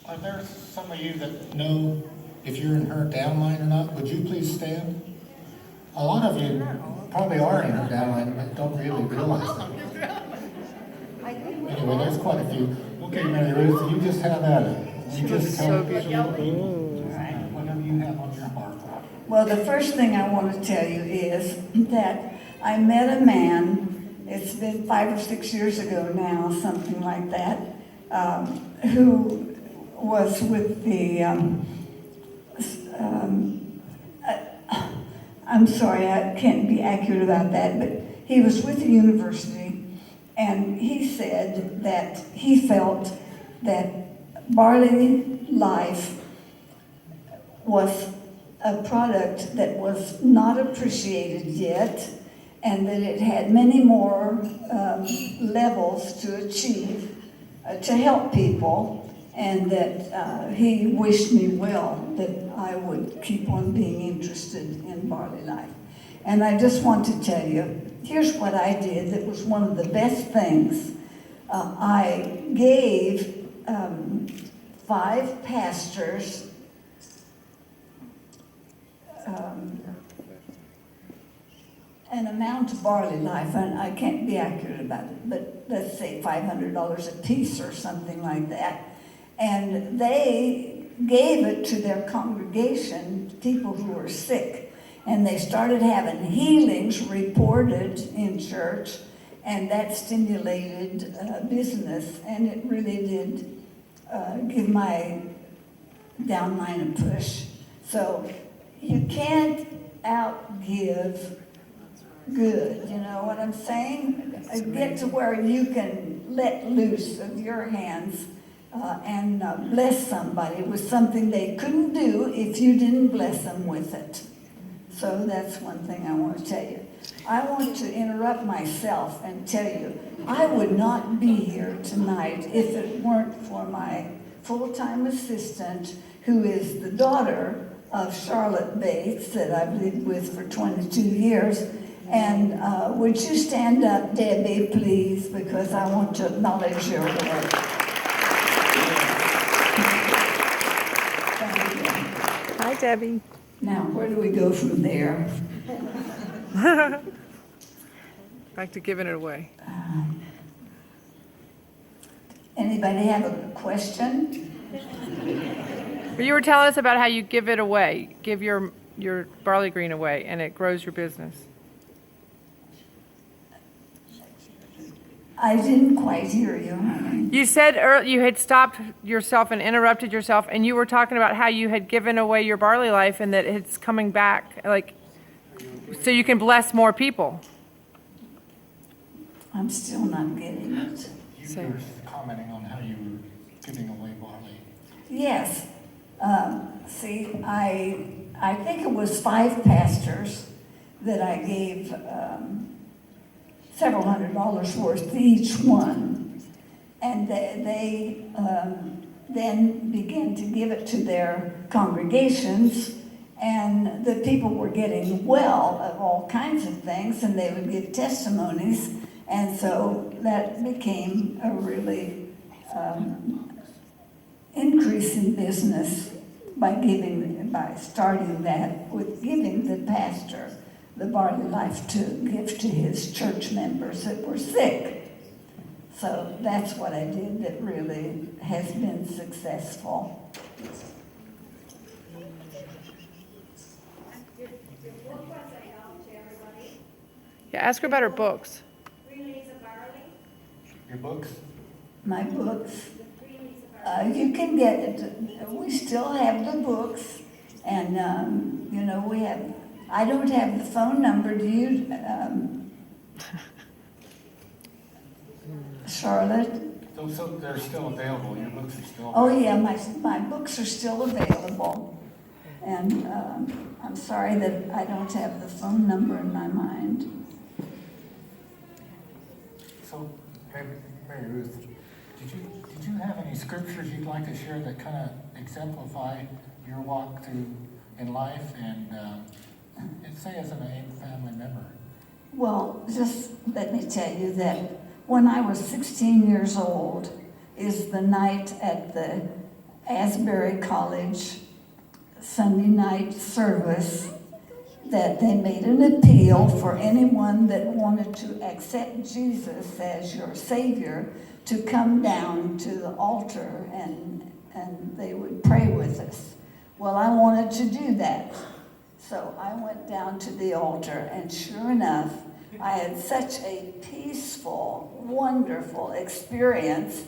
Are there some of you that know if you're in her downline or not? Would you please stand? A lot of you probably are in her downline, but don't really realize it. Anyway, there's quite a few. Okay, Mary Ruth, you just have at it. You just tell whatever you have on your heart. Well, the first thing I want to tell you is that I met a man, it's been 5 or 6 years ago now, something like that, who was with the, I'm sorry, I can't be accurate about that, but he was with the university, and he said that he felt that Barley Life was a product that was not appreciated yet, and that it had many more levels to achieve to help people, and that he wished me well, that I would keep on being interested in Barley Life. And I just want to tell you, here's what I did that was one of the best things. I gave 5 pastors an amount of Barley Life, and I can't be accurate about it, but let's say $500 a piece or something like that. And they gave it to their congregation, people who were sick, and they started having healings reported in church, and that stimulated business, and it really did give my downline a push. So you can't outgive good, you know what I'm saying? Get to where you can let loose of your hands and bless somebody with something they couldn't do if you didn't bless them with it. So that's one thing I want to tell you. I want to interrupt myself and tell you, I would not be here tonight if it weren't for my full-time assistant, who is the daughter of Charlotte Bates, that I've lived with for 22 years. And would you stand up, Debbie, please, because I want to acknowledge your work. Thank you. Hi, Debbie. Now, where do we go from there? Back to giving it away. Anybody have a question? But you were telling us about how you give it away, give your barley green away, and it grows your business. I didn't quite hear you, honey. You said you had stopped yourself and interrupted yourself, and you were talking about how you had given away your barley life and that it's coming back, like, so you can bless more people. I'm still not getting it. You were commenting on how you were giving away barley. Yes. See, I think it was 5 pastors that I gave several $100s worth to each one. And they then began to give it to their congregations, and the people were getting well of all kinds of things, and they would give testimonies, and so that became a really increase in business by starting that with giving the pastor the Barley Life to give to his church members that were sick. So that's what I did that really has been successful. Yeah, ask her about her books. Your books? My books. You can get it. We still have the books, and you know, we have. I don't have the phone number. Do you, Charlotte? So they're still available. Your books are still available. Oh yeah, my books are still available, and I'm sorry that I don't have the phone number in my mind. So, Mary Ruth, did you have any scriptures you'd like to share that kind of exemplify your walk through in life and say as an AIM family member? Well, just let me tell you that when I was 16 years old is the night at the Asbury College Sunday night service that they made an appeal for anyone that wanted to accept Jesus as your Savior to come down to the altar and they would pray with us. Well, I wanted to do that. So I went down to the altar, and sure enough, I had such a peaceful, wonderful experience.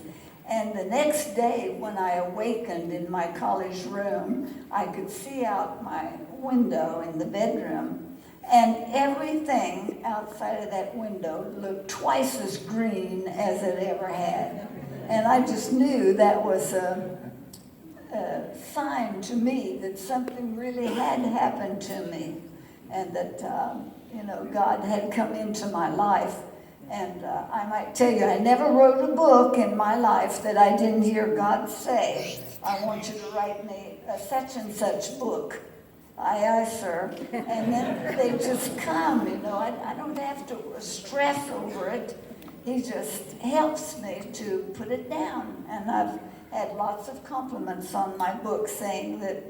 And the next day, when I awakened in my college room, I could see out my window in the bedroom, and everything outside of that window looked twice as green as it ever had. And I just knew that was a sign to me that something really had happened to me, and that God had come into my life. And I might tell you, I never wrote a book in my life that I didn't hear God say, I want you to write me a such and such book. Aye, aye, sir. And then they just come, I don't have to stress over it. He just helps me to put it down. And I've had lots of compliments on my book saying that,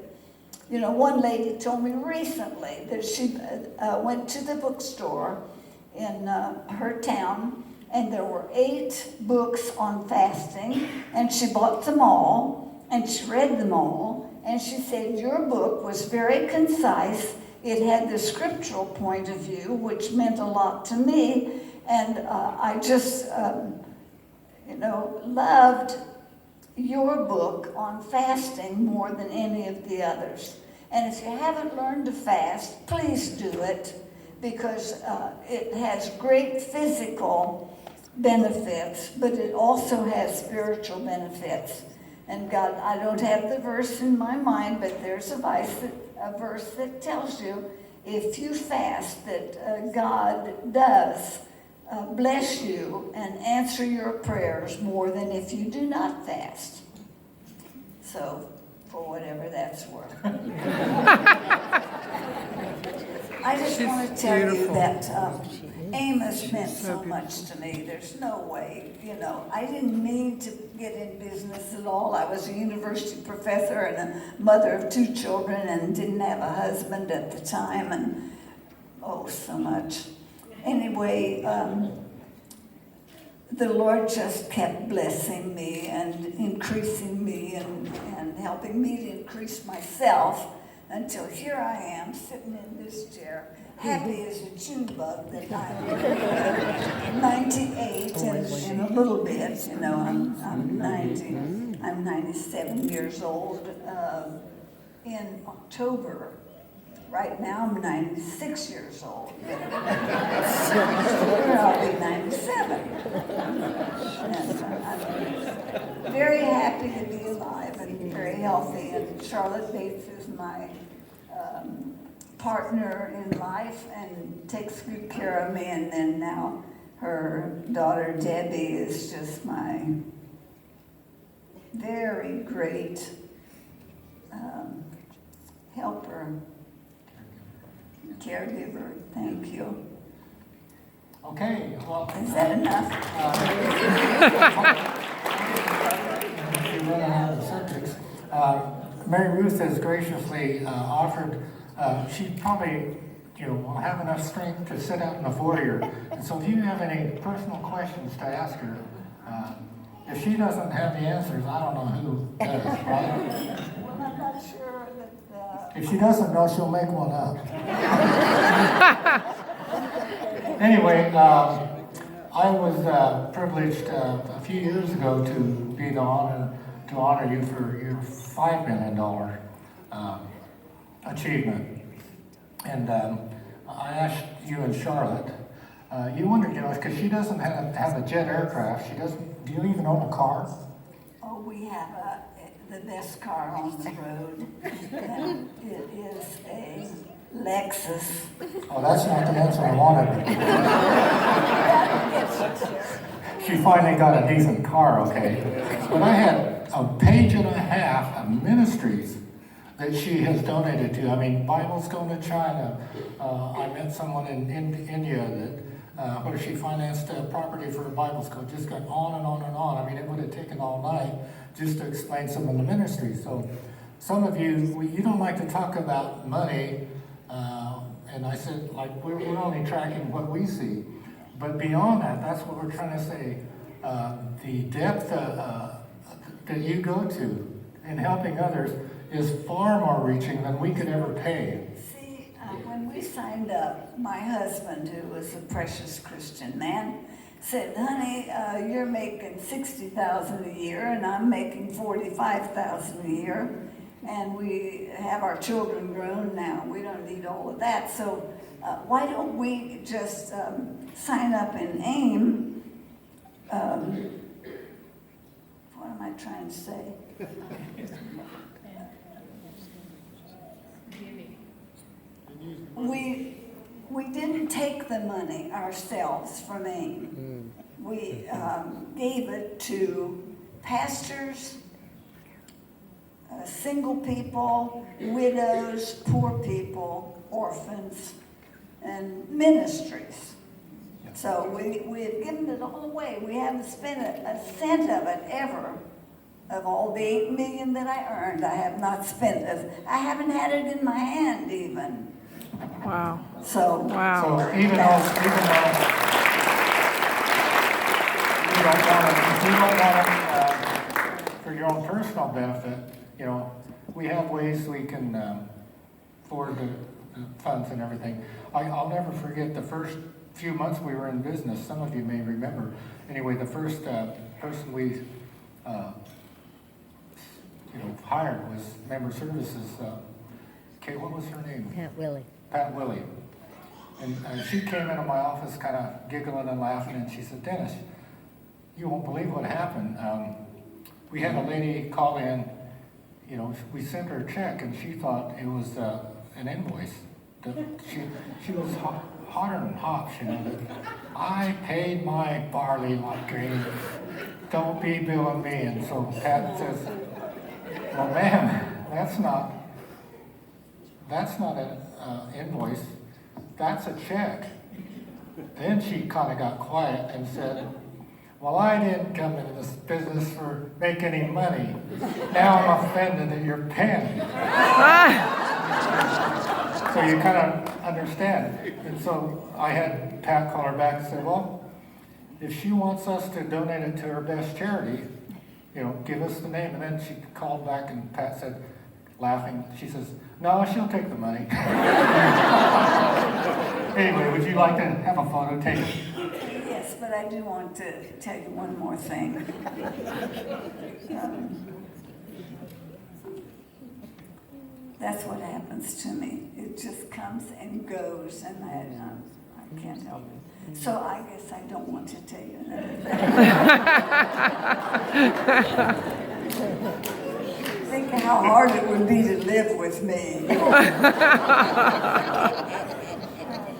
one lady told me recently that she went to the bookstore in her town, and there were 8 books on fasting, and she bought them all, and she read them all, and she said, your book was very concise. It had the scriptural point of view, which meant a lot to me, and I just, loved your book on fasting more than any of the others. And if you haven't learned to fast, please do it, because it has great physical benefits, but it also has spiritual benefits. And God, I don't have the verse in my mind, but there's a verse that tells you if you fast that God does bless you and answer your prayers more than if you do not fast. So, for whatever that's worth. I just want to tell you that Amos meant so much to me. There's no way, I didn't mean to get in business at all. I was a university professor and a mother of 2 children and didn't have a husband at the time, and so much. Anyway, the Lord just kept blessing me and increasing me and helping me to increase myself until here I am sitting in this chair, happy as a June bug that I'm 98 and in a little bit, I'm 90. I'm 97 years old in October. Right now I'm 96 years old. Soon I'll be 97. And I'm very happy to be alive and very healthy. And Charlotte Bates is my partner in life and takes good care of me. And then now her daughter Debbie is just my very great helper. Caregiver, thank you. Okay, well. Is that enough? If you run out of subjects, Mary Ruth has graciously offered, she probably, will have enough strength to sit out in the foyer. And so if you have any personal questions to ask her, if she doesn't have the answers, I don't know who does, right? Well, I'm not sure that. If she doesn't know, she'll make one up. Anyway, I was privileged a few years ago to be to honor you for your $5 million achievement. And I asked you and Charlotte, you wondered, because she doesn't have a jet aircraft. She doesn't. Do you even own a car? Oh, we have the best car on the road, and it is a Lexus. Oh, that's not the answer I wanted. She finally got a decent car, okay. But I had a page and a half of ministries that she has donated to. I mean, Bibles Going to China. I met someone in India where she financed a property for a Bible school. Just got on and on and on. I mean, it would have taken all night just to explain some of the ministries. So some of you, you don't like to talk about money, and I said, like, we're only tracking what we see. But beyond that, that's what we're trying to say. The depth that you go to in helping others is far more reaching than we could ever pay. See, when we signed up, my husband, who was a precious Christian man, said, honey, you're making $60,000 a year and I'm making $45,000 a year. And we have our children grown now. We don't need all of that. So why don't we just sign up in AIM? What am I trying to say? We didn't take the money ourselves from AIM. We gave it to pastors, single people, widows, poor people, orphans, and ministries. So we have given it all away. We haven't spent a cent of it ever. Of all the $8 million that I earned, I have not spent it. I haven't had it in my hand even. Wow. So Wow. So even though you don't want it, if you don't want it for your own personal benefit, you know, we have ways we can forward the funds and everything. I'll never forget the first few months we were in business. Some of you may remember. Anyway, the first person we hired was Member Services. Kate, what was her name? Pat Willie. And she came into my office kind of giggling and laughing, and she said, Dennis, you won't believe what happened. We had a lady call in, you know, we sent her a check, and she thought it was an invoice. She was hotter than hops, you know, that I paid my barley like green. Don't be billing me. And so Pat says, well, ma'am, that's not an invoice, that's a check. Then she kind of got quiet and said, well, I didn't come into this business for make any money. Now I'm offended that you're paying me. So you kind of understand. And so I had Pat call her back and say, well, if she wants us to donate it to her best charity, you know, give us the name. And then she called back and Pat said, laughing, she says, no, she'll take the money. Anyway, would you like to have a photo taken? yes, but I do want to tell you one more thing. That's what happens to me. It just comes and goes, and I can't help it. So I guess I don't want to tell you another thing. Think how hard it would be to live with me.